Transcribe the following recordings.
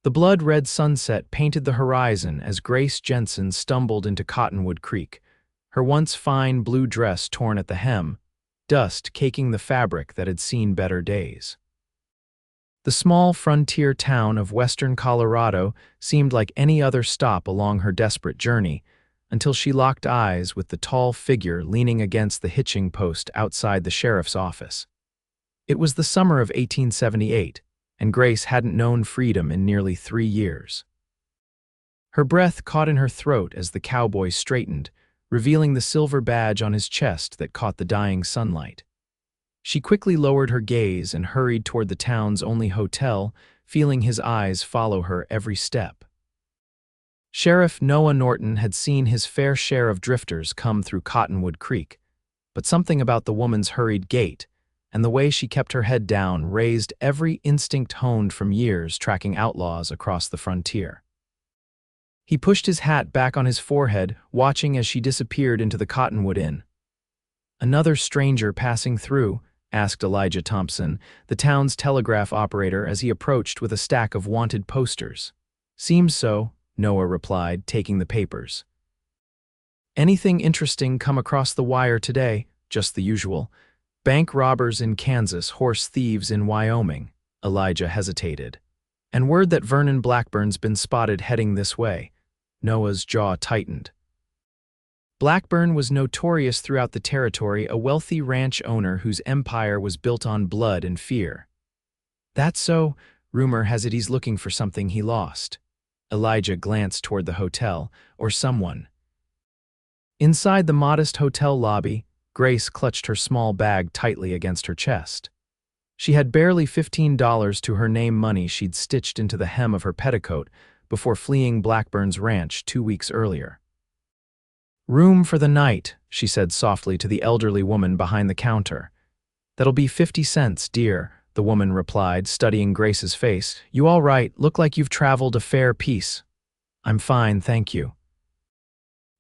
The blood-red sunset painted the horizon as Grace Jenson stumbled into Cottonwood Creek, her once fine blue dress torn at the hem, dust caking the fabric that had seen better days. The small frontier town of western Colorado seemed like any other stop along her desperate journey, until she locked eyes with the tall figure leaning against the hitching post outside the sheriff's office. It was the summer of 1878, and Grace hadn't known freedom in nearly 3 years. Her breath caught in her throat as the cowboy straightened, revealing the silver badge on his chest that caught the dying sunlight. She quickly lowered her gaze and hurried toward the town's only hotel, feeling his eyes follow her every step. Sheriff Noah Norton had seen his fair share of drifters come through Cottonwood Creek, but something about the woman's hurried gait and the way she kept her head down raised every instinct honed from years tracking outlaws across the frontier. He pushed his hat back on his forehead, watching as she disappeared into the Cottonwood Inn. "Another stranger passing through?" asked Elijah Thompson, the town's telegraph operator, as he approached with a stack of wanted posters. "Seems so," Noah replied, taking the papers. "Anything interesting come across the wire today?" "Just the usual. Bank robbers in Kansas, horse thieves in Wyoming." Elijah hesitated. "And word that Vernon Blackburn's been spotted heading this way." Noah's jaw tightened. Blackburn was notorious throughout the territory, a wealthy ranch owner whose empire was built on blood and fear. "That's so. Rumor has it he's looking for something he lost." Elijah glanced toward the hotel, or someone. Inside the modest hotel lobby, Grace clutched her small bag tightly against her chest. She had barely $15 to her name, money she'd stitched into the hem of her petticoat before fleeing Blackburn's ranch 2 weeks earlier. "Room for the night," she said softly to the elderly woman behind the counter. "That'll be 50 cents, dear," the woman replied, studying Grace's face. "You all right? Look like you've traveled a fair piece." "I'm fine, thank you."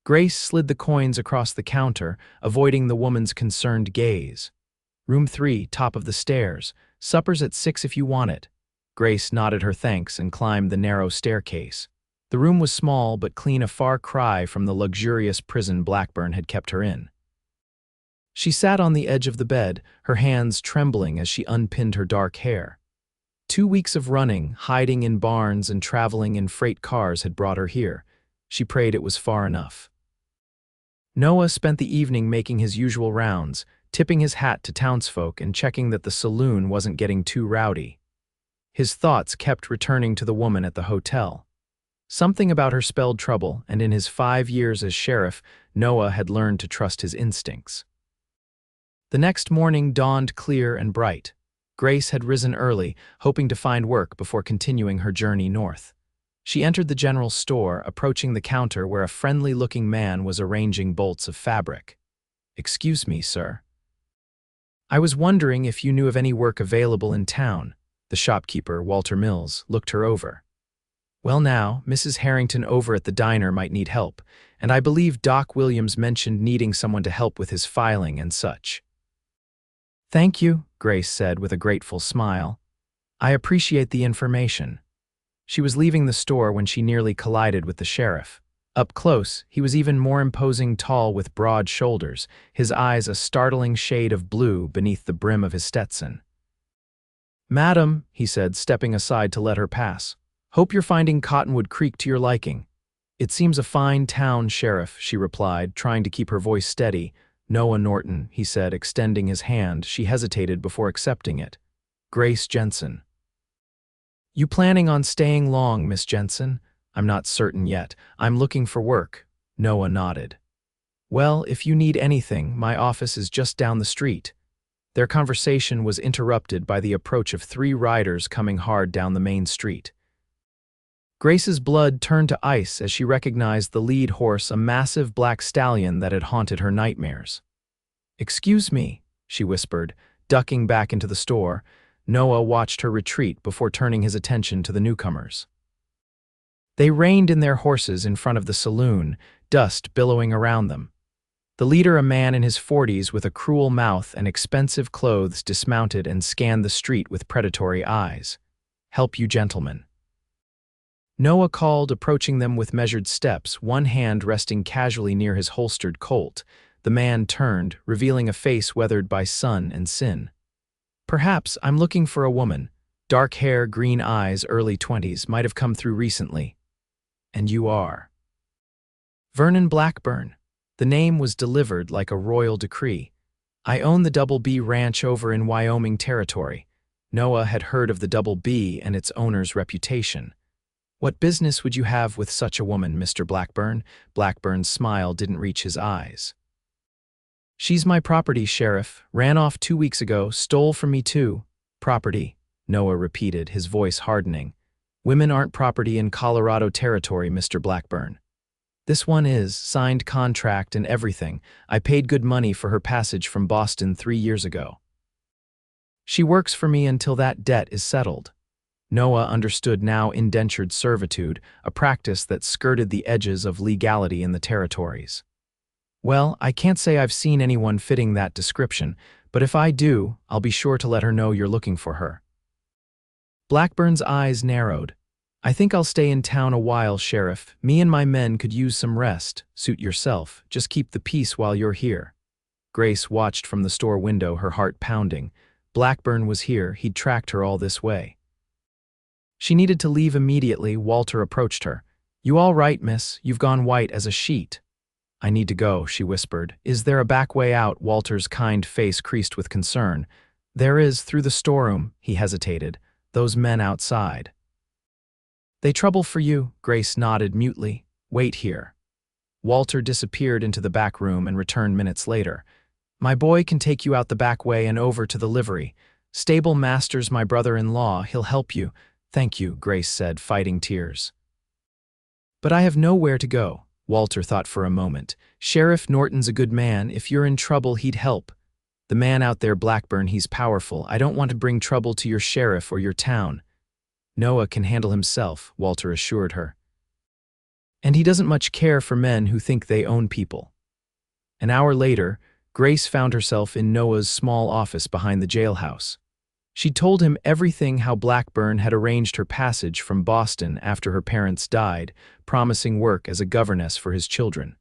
Grace slid the coins across the counter, avoiding the woman's concerned gaze. "Room 3, top of the stairs. Supper's at 6 if you want it." Grace nodded her thanks and climbed the narrow staircase. The room was small but clean, a far cry from the luxurious prison Blackburn had kept her in. She sat on the edge of the bed, her hands trembling as she unpinned her dark hair. 2 weeks of running, hiding in barns, and traveling in freight cars had brought her here. She prayed it was far enough. Noah spent the evening making his usual rounds, tipping his hat to townsfolk and checking that the saloon wasn't getting too rowdy. His thoughts kept returning to the woman at the hotel. Something about her spelled trouble, and in his 5 years as sheriff, Noah had learned to trust his instincts. The next morning dawned clear and bright. Grace had risen early, hoping to find work before continuing her journey north. She entered the general store, approaching the counter where a friendly-looking man was arranging bolts of fabric. "Excuse me, sir. I was wondering if you knew of any work available in town." The shopkeeper, Walter Mills, looked her over. "Well now, Mrs. Harrington over at the diner might need help, and I believe Doc Williams mentioned needing someone to help with his filing and such." "Thank you," Grace said with a grateful smile. "I appreciate the information." She was leaving the store when she nearly collided with the sheriff. Up close, he was even more imposing, tall with broad shoulders, his eyes a startling shade of blue beneath the brim of his Stetson. "Madam," he said, stepping aside to let her pass, "hope you're finding Cottonwood Creek to your liking." "It seems a fine town, Sheriff," she replied, trying to keep her voice steady. "Noah Norton," he said, extending his hand. She hesitated before accepting it. "Grace Jenson." "You planning on staying long, Miss Jenson?" "I'm not certain yet. I'm looking for work." Noah nodded. "Well, if you need anything, my office is just down the street." Their conversation was interrupted by the approach of 3 riders coming hard down the main street. Grace's blood turned to ice as she recognized the lead horse, a massive black stallion that had haunted her nightmares. "Excuse me," she whispered, ducking back into the store. Noah watched her retreat before turning his attention to the newcomers. They reined in their horses in front of the saloon, dust billowing around them. The leader, a man in his 40s with a cruel mouth and expensive clothes, dismounted and scanned the street with predatory eyes. "Help you, gentlemen." Noah called, approaching them with measured steps, one hand resting casually near his holstered Colt. The man turned, revealing a face weathered by sun and sin. "Perhaps I'm looking for a woman. Dark hair, green eyes, early 20s, might have come through recently." "And you are?" "Vernon Blackburn." The name was delivered like a royal decree. "I own the Double B Ranch over in Wyoming Territory." Noah had heard of the Double B and its owner's reputation. "What business would you have with such a woman, Mr. Blackburn?" Blackburn's smile didn't reach his eyes. "She's my property, Sheriff. Ran off 2 weeks ago, stole from me too." "Property," Noah repeated, his voice hardening. "Women aren't property in Colorado Territory, Mr. Blackburn." "This one is, signed contract and everything. I paid good money for her passage from Boston 3 years ago. She works for me until that debt is settled." Noah understood now indentured servitude, a practice that skirted the edges of legality in the territories. "Well, I can't say I've seen anyone fitting that description, but if I do, I'll be sure to let her know you're looking for her." Blackburn's eyes narrowed. "I think I'll stay in town a while, Sheriff. Me and my men could use some rest. Suit yourself. Just keep the peace while you're here." Grace watched from the store window, her heart pounding. Blackburn was here, he'd tracked her all this way. She needed to leave immediately. Walter approached her. "You all right, miss? You've gone white as a sheet." "I need to go," she whispered. "Is there a back way out?" Walter's kind face creased with concern. "There is, through the storeroom." He hesitated. "Those men outside." "They trouble for you," Grace nodded mutely. "Wait here." Walter disappeared into the back room and returned minutes later. "My boy can take you out the back way and over to the livery. Stable Master's my brother-in-law. He'll help you." "Thank you," Grace said, fighting tears. "But I have nowhere to go." Walter thought for a moment. "Sheriff Norton's a good man. If you're in trouble, he'd help." "The man out there, Blackburn, he's powerful. I don't want to bring trouble to your sheriff or your town." "Noah can handle himself," Walter assured her. "And he doesn't much care for men who think they own people." An hour later, Grace found herself in Noah's small office behind the jailhouse. She told him everything: how Blackburn had arranged her passage from Boston after her parents died, promising work as a governess for his children.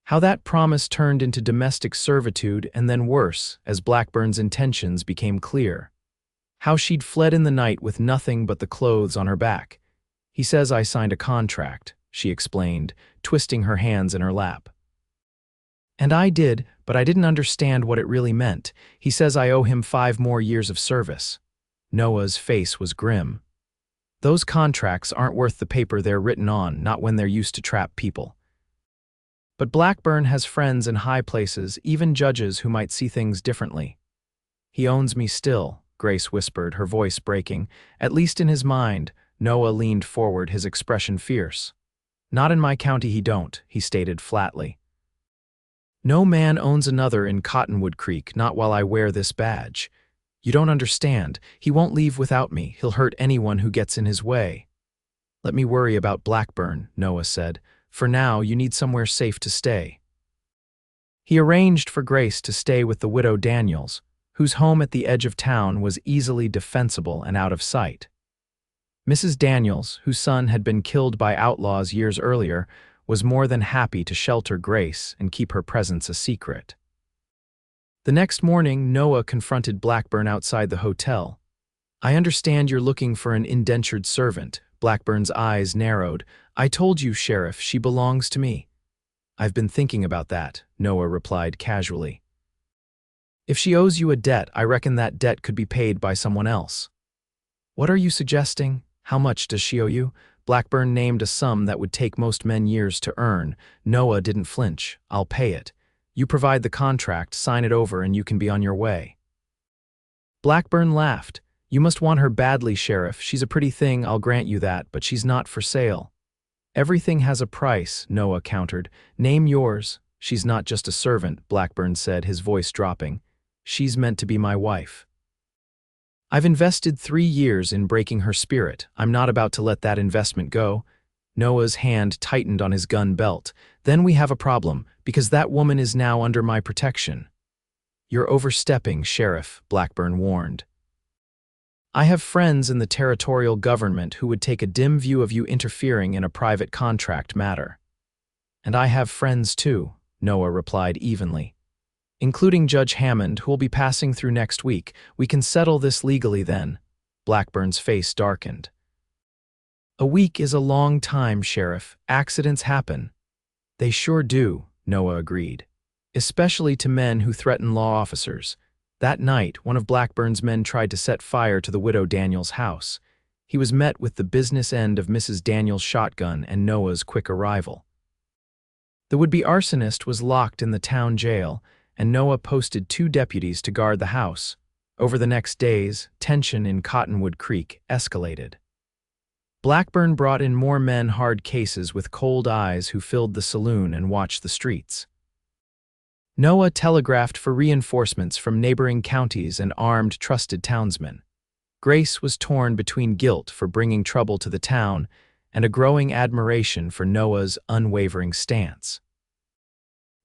How that promise turned into domestic servitude, and then worse, as Blackburn's intentions became clear. How she'd fled in the night with nothing but the clothes on her back. "He says I signed a contract," she explained, twisting her hands in her lap. "And I did, but I didn't understand what it really meant. He says I owe him 5 more years of service." Noah's face was grim. "Those contracts aren't worth the paper they're written on, not when they're used to trap people." "But Blackburn has friends in high places, even judges who might see things differently." "He owns me still," Grace whispered, her voice breaking. "At least in his mind." Noah leaned forward, his expression fierce. "Not in my county he don't," he stated flatly. "No man owns another in Cottonwood Creek, not while I wear this badge. You don't understand. He won't leave without me. He'll hurt anyone who gets in his way." "Let me worry about Blackburn," Noah said. "For now, you need somewhere safe to stay." He arranged for Grace to stay with the widow Daniels, whose home at the edge of town was easily defensible and out of sight. Mrs. Daniels, whose son had been killed by outlaws years earlier, was more than happy to shelter Grace and keep her presence a secret. The next morning, Noah confronted Blackburn outside the hotel. "I understand you're looking for an indentured servant." Blackburn's eyes narrowed. "I told you, Sheriff, she belongs to me." "I've been thinking about that," Noah replied casually. "If she owes you a debt, I reckon that debt could be paid by someone else." "What are you suggesting? How much does she owe you?" Blackburn named a sum that would take most men years to earn. Noah didn't flinch. "I'll pay it. You provide the contract, sign it over, and you can be on your way." Blackburn laughed. "You must want her badly, Sheriff. She's a pretty thing, I'll grant you that, but she's not for sale." "Everything has a price," Noah countered. "Name yours." "She's not just a servant," Blackburn said, his voice dropping. "She's meant to be my wife. I've invested 3 years in breaking her spirit. I'm not about to let that investment go." Noah's hand tightened on his gun belt. "Then we have a problem, because that woman is now under my protection." "You're overstepping, Sheriff," Blackburn warned. I have friends in the territorial government who would take a dim view of you interfering in a private contract matter. And I have friends too, Noah replied evenly. Including Judge Hammond, who will be passing through next week. We can settle this legally then. Blackburn's face darkened. A week is a long time, Sheriff. Accidents happen. They sure do, Noah agreed. Especially to men who threaten law officers. That night, one of Blackburn's men tried to set fire to the widow Daniels' house. He was met with the business end of Mrs. Daniels' shotgun and Noah's quick arrival. The would-be arsonist was locked in the town jail, and Noah posted 2 deputies to guard the house. Over the next days, tension in Cottonwood Creek escalated. Blackburn brought in more men hard cases with cold eyes who filled the saloon and watched the streets. Noah telegraphed for reinforcements from neighboring counties and armed trusted townsmen. Grace was torn between guilt for bringing trouble to the town and a growing admiration for Noah's unwavering stance.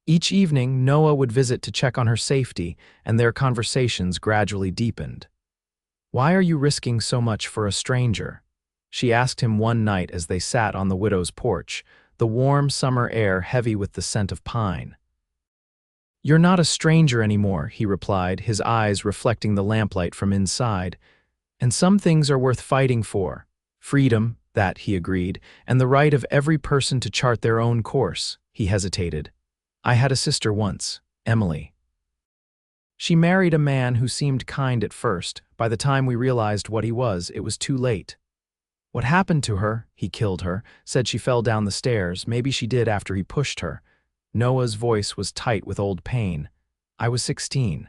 Each evening, Noah would visit to check on her safety, and their conversations gradually deepened. "Why are you risking so much for a stranger?" she asked him one night as they sat on the widow's porch, the warm summer air heavy with the scent of pine. "You're not a stranger anymore," he replied, his eyes reflecting the lamplight from inside. "And some things are worth fighting for. Freedom, that," he agreed, "and the right of every person to chart their own course." He hesitated. "I had a sister once, Emily. She married a man who seemed kind at first. By the time we realized what he was, it was too late. What happened to her? He killed her, said she fell down the stairs. Maybe she did after he pushed her." Noah's voice was tight with old pain. "I was 16.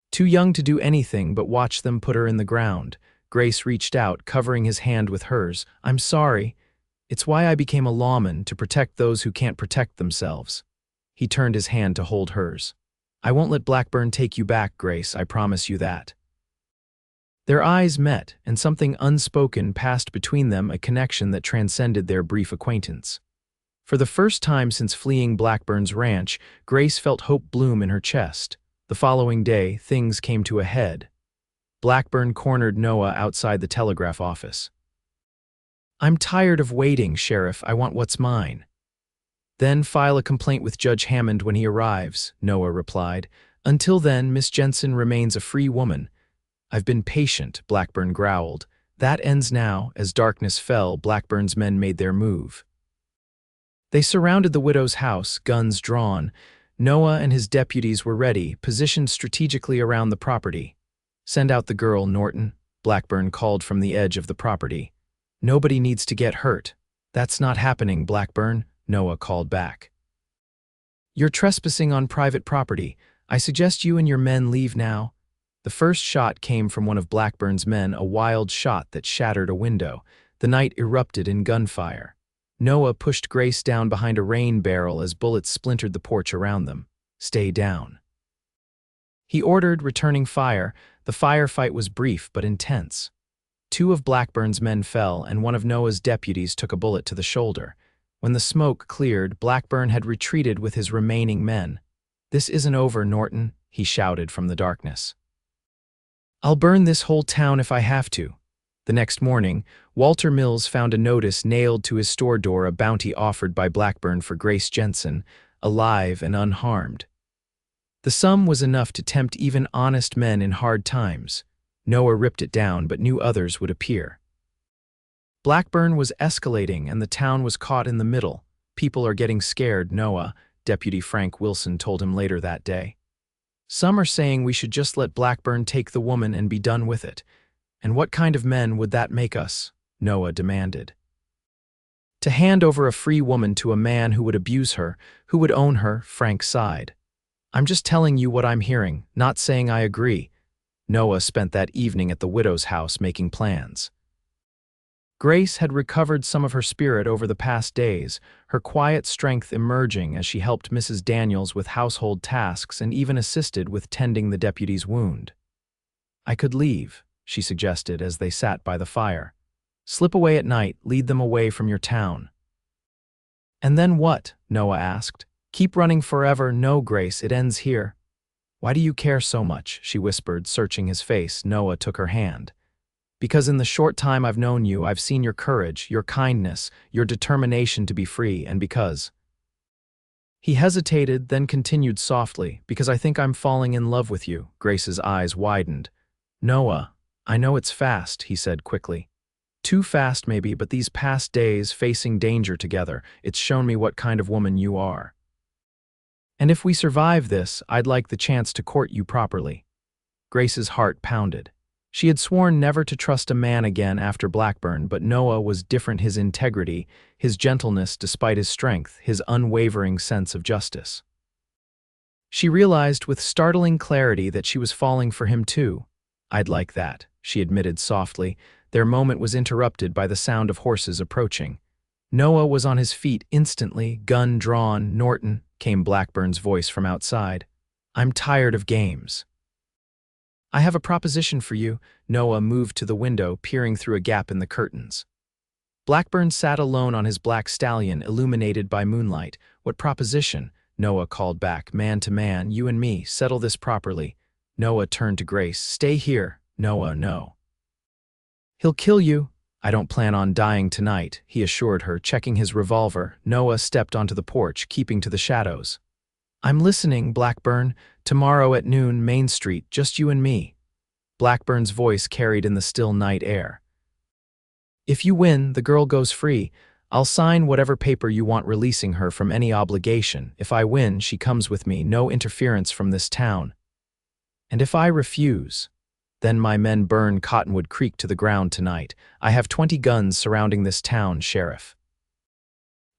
Too young to do anything but watch them put her in the ground." Grace reached out, covering his hand with hers. "I'm sorry. It's why I became a lawman, to protect those who can't protect themselves." He turned his hand to hold hers. "I won't let Blackburn take you back, Grace, I promise you that." Their eyes met, and something unspoken passed between them, a connection that transcended their brief acquaintance. For the first time since fleeing Blackburn's ranch, Grace felt hope bloom in her chest. The following day, things came to a head. Blackburn cornered Noah outside the telegraph office. "I'm tired of waiting, Sheriff. I want what's mine." "Then file a complaint with Judge Hammond when he arrives," Noah replied. "Until then, Miss Jenson remains a free woman." "I've been patient," Blackburn growled. "That ends now." As darkness fell, Blackburn's men made their move. They surrounded the widow's house, guns drawn. Noah and his deputies were ready, positioned strategically around the property. "Send out the girl, Norton," Blackburn called from the edge of the property. "Nobody needs to get hurt." "That's not happening, Blackburn," Noah called back. "You're trespassing on private property. I suggest you and your men leave now." The first shot came from one of Blackburn's men, a wild shot that shattered a window. The night erupted in gunfire. Noah pushed Grace down behind a rain barrel as bullets splintered the porch around them. "Stay down," he ordered, returning fire. The firefight was brief but intense. 2 of Blackburn's men fell, and one of Noah's deputies took a bullet to the shoulder. When the smoke cleared, Blackburn had retreated with his remaining men. "This isn't over, Norton," he shouted from the darkness. "I'll burn this whole town if I have to." The next morning, Walter Mills found a notice nailed to his store door, a bounty offered by Blackburn for Grace Jenson, alive and unharmed. The sum was enough to tempt even honest men in hard times. Noah ripped it down, but knew others would appear. Blackburn was escalating, and the town was caught in the middle. "People are getting scared, Noah," Deputy Frank Wilson told him later that day. "Some are saying we should just let Blackburn take the woman and be done with it." "And what kind of men would that make us?" Noah demanded. "To hand over a free woman to a man who would abuse her, who would own her," Frank sighed. "I'm just telling you what I'm hearing, not saying I agree." Noah spent that evening at the widow's house making plans. Grace had recovered some of her spirit over the past days, her quiet strength emerging as she helped Mrs. Daniels with household tasks and even assisted with tending the deputy's wound. "I could leave," she suggested as they sat by the fire. "Slip away at night, lead them away from your town." "And then what?" Noah asked. "Keep running forever?" "No, Grace, it ends here." "Why do you care so much?" she whispered, searching his face. Noah took her hand. Because in the short time I've known you, I've seen your courage, your kindness, your determination to be free, and because—" He hesitated, then continued softly, "because I think I'm falling in love with you." Grace's eyes widened. "Noah, I know it's fast," he said quickly. "Too fast maybe, but these past days, facing danger together, it's shown me what kind of woman you are. And if we survive this, I'd like the chance to court you properly." Grace's heart pounded. She had sworn never to trust a man again after Blackburn, but Noah was different. His integrity, his gentleness despite his strength, his unwavering sense of justice. She realized with startling clarity that she was falling for him too. "I'd like that," she admitted softly. Their moment was interrupted by the sound of horses approaching. Noah was on his feet instantly, gun drawn. "Norton," came Blackburn's voice from outside. "I'm tired of games. I have a proposition for you." Noah moved to the window, peering through a gap in the curtains. Blackburn sat alone on his black stallion, illuminated by moonlight. "What proposition?" Noah called back, man to man. "You and me, settle this properly." Noah turned to Grace. "Stay here." "Noah, no. He'll kill you." "I don't plan on dying tonight," he assured her, checking his revolver. Noah stepped onto the porch, keeping to the shadows. "I'm listening, Blackburn. Tomorrow at noon, Main Street, just you and me." Blackburn's voice carried in the still night air. "If you win, the girl goes free. I'll sign whatever paper you want releasing her from any obligation. If I win, she comes with me, no interference from this town. And if I refuse, then my men burn Cottonwood Creek to the ground tonight. I have 20 guns surrounding this town, Sheriff."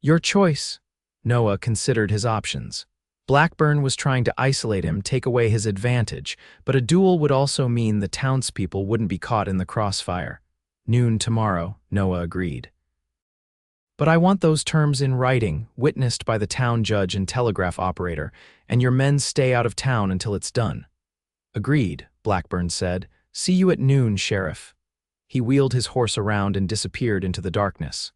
"Your choice." Noah considered his options. Blackburn was trying to isolate him, take away his advantage, but a duel would also mean the townspeople wouldn't be caught in the crossfire. "Noon tomorrow," Noah agreed. "But I want those terms in writing, witnessed by the town judge and telegraph operator, and your men stay out of town until it's done." "Agreed," Blackburn said. "See you at noon, Sheriff." He wheeled his horse around and disappeared into the darkness.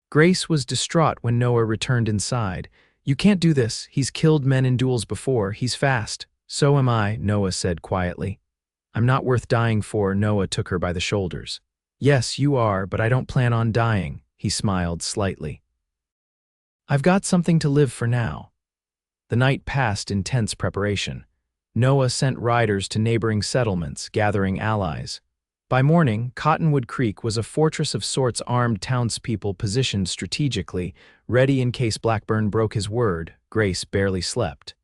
Grace was distraught when Noah returned inside. "You can't do this. He's killed men in duels before. He's fast." "So am I," Noah said quietly. "I'm not worth dying for." Noah took her by the shoulders. "Yes, you are, but I don't plan on dying." He smiled slightly. "I've got something to live for now." The night passed in tense preparation. Noah sent riders to neighboring settlements, gathering allies. By morning, Cottonwood Creek was a fortress of sorts, armed townspeople positioned strategically, ready in case Blackburn broke his word. Grace barely slept.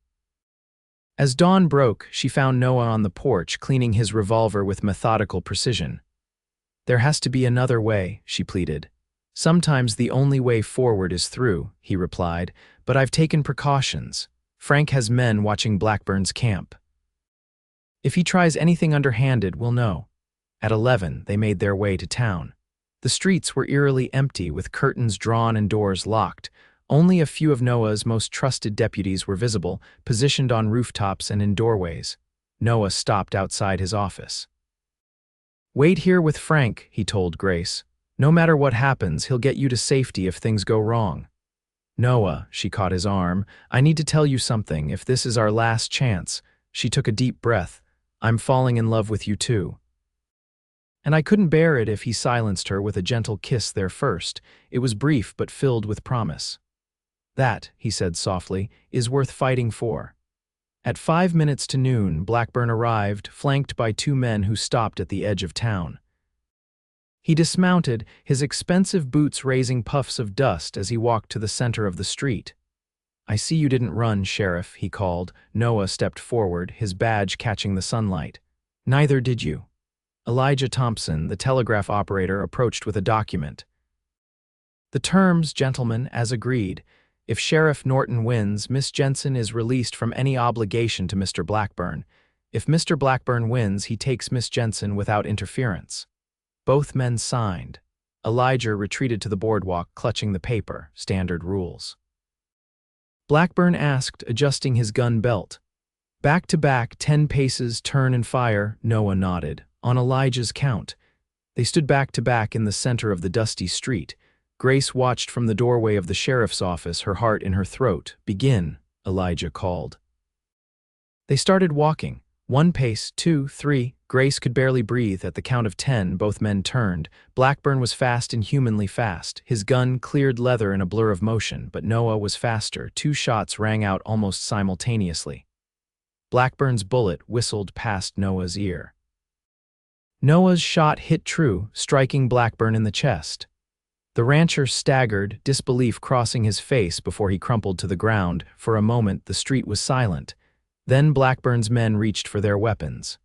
As dawn broke, she found Noah on the porch, cleaning his revolver with methodical precision. "There has to be another way," she pleaded. "Sometimes the only way forward is through," he replied, "but I've taken precautions. Frank has men watching Blackburn's camp. If he tries anything underhanded, we'll know." At 11, they made their way to town. The streets were eerily empty, with curtains drawn and doors locked. Only a few of Noah's most trusted deputies were visible, positioned on rooftops and in doorways. Noah stopped outside his office. "Wait here with Frank," he told Grace. "No matter what happens, he'll get you to safety if things go wrong." "Noah," she caught his arm, "I need to tell you something. If this is our last chance." She took a deep breath. "I'm falling in love with you too." And I couldn't bear it if he silenced her with a gentle kiss there first. It was brief but filled with promise. "That," he said softly, "is worth fighting for." At 5 minutes to noon, Blackburn arrived, flanked by 2 men who stopped at the edge of town. He dismounted, his expensive boots raising puffs of dust as he walked to the center of the street. "I see you didn't run, Sheriff," he called. Noah stepped forward, his badge catching the sunlight. "Neither did you." Elijah Thompson, the telegraph operator, approached with a document. "The terms, gentlemen, as agreed. If Sheriff Norton wins, Miss Jenson is released from any obligation to Mr. Blackburn. If Mr. Blackburn wins, he takes Miss Jenson without interference." Both men signed. Elijah retreated to the boardwalk, clutching the paper. Standard rules. Blackburn asked, adjusting his gun belt. "Back to back, 10 paces, turn and fire." Noah nodded. On Elijah's count. They stood back to back in the center of the dusty street. Grace watched from the doorway of the sheriff's office, her heart in her throat. "Begin," Elijah called. They started walking, One pace, two, three. Grace could barely breathe. At the count of 10, both men turned. Blackburn was fast, inhumanly fast. His gun cleared leather in a blur of motion, but Noah was faster. 2 shots rang out almost simultaneously. Blackburn's bullet whistled past Noah's ear. Noah's shot hit true, striking Blackburn in the chest. The rancher staggered, disbelief crossing his face before he crumpled to the ground. For a moment, the street was silent. Then Blackburn's men reached for their weapons.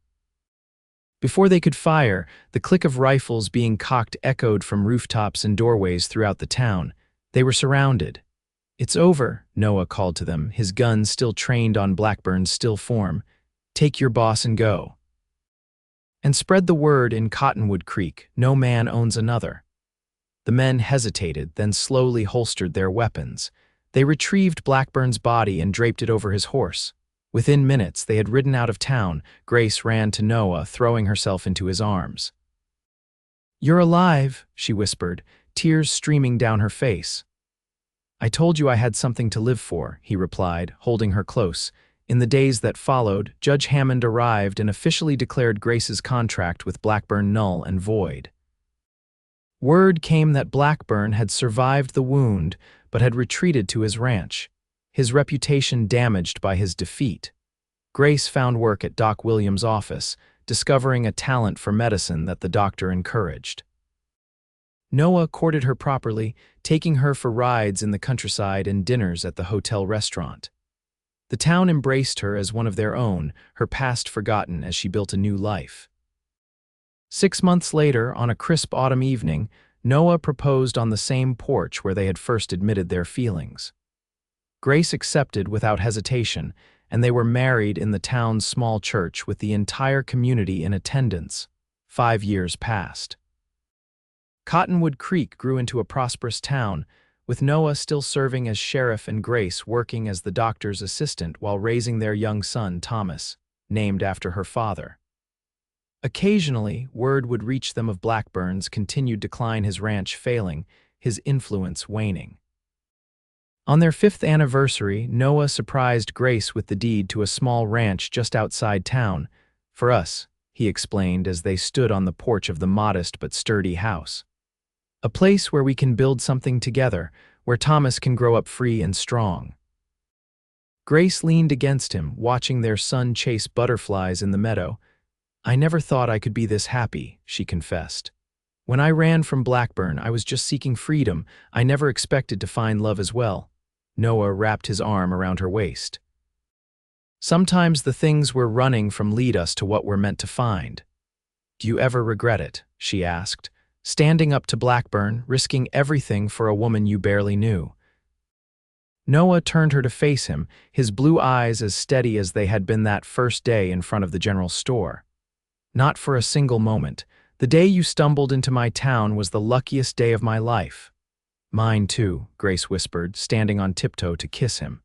Before they could fire, the click of rifles being cocked echoed from rooftops and doorways throughout the town. They were surrounded. "It's over," Noah called to them, his gun still trained on Blackburn's still form. "Take your boss and go. And spread the word in Cottonwood Creek, no man owns another." The men hesitated, then slowly holstered their weapons. They retrieved Blackburn's body and draped it over his horse. Within minutes, they had ridden out of town. Grace ran to Noah, throwing herself into his arms. "You're alive," she whispered, tears streaming down her face. "I told you I had something to live for," he replied, holding her close. In the days that followed, Judge Hammond arrived and officially declared Grace's contract with Blackburn null and void. Word came that Blackburn had survived the wound, but had retreated to his ranch, his reputation damaged by his defeat. Grace found work at Doc Williams' office, discovering a talent for medicine that the doctor encouraged. Noah courted her properly, taking her for rides in the countryside and dinners at the hotel restaurant. The town embraced her as one of their own, her past forgotten as she built a new life. 6 months later, on a crisp autumn evening, Noah proposed on the same porch where they had first admitted their feelings. Grace accepted without hesitation, and they were married in the town's small church with the entire community in attendance. 5 years passed. Cottonwood Creek grew into a prosperous town, with Noah still serving as sheriff and Grace working as the doctor's assistant while raising their young son, Thomas, named after her father. Occasionally, word would reach them of Blackburn's continued decline, his ranch failing, his influence waning. On their 5th anniversary, Noah surprised Grace with the deed to a small ranch just outside town. "For us," he explained as they stood on the porch of the modest but sturdy house. "A place where we can build something together, where Thomas can grow up free and strong." Grace leaned against him, watching their son chase butterflies in the meadow. "I never thought I could be this happy," she confessed. "When I ran from Blackburn, I was just seeking freedom. I never expected to find love as well." Noah wrapped his arm around her waist. "Sometimes the things we're running from lead us to what we're meant to find." "Do you ever regret it?" she asked, standing up to Blackburn, risking everything for a woman you barely knew. Noah turned her to face him, his blue eyes as steady as they had been that first day in front of the general store. "Not for a single moment. The day you stumbled into my town was the luckiest day of my life." "Mine too," Grace whispered, standing on tiptoe to kiss him.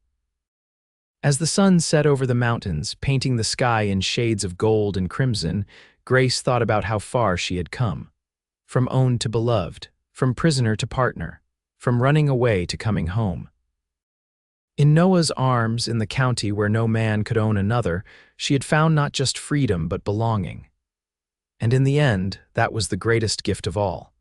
As the sun set over the mountains, painting the sky in shades of gold and crimson, Grace thought about how far she had come. From owned to beloved, from prisoner to partner, from running away to coming home. In Noah's arms, in the county where no man could own another, she had found not just freedom but belonging. And in the end, that was the greatest gift of all.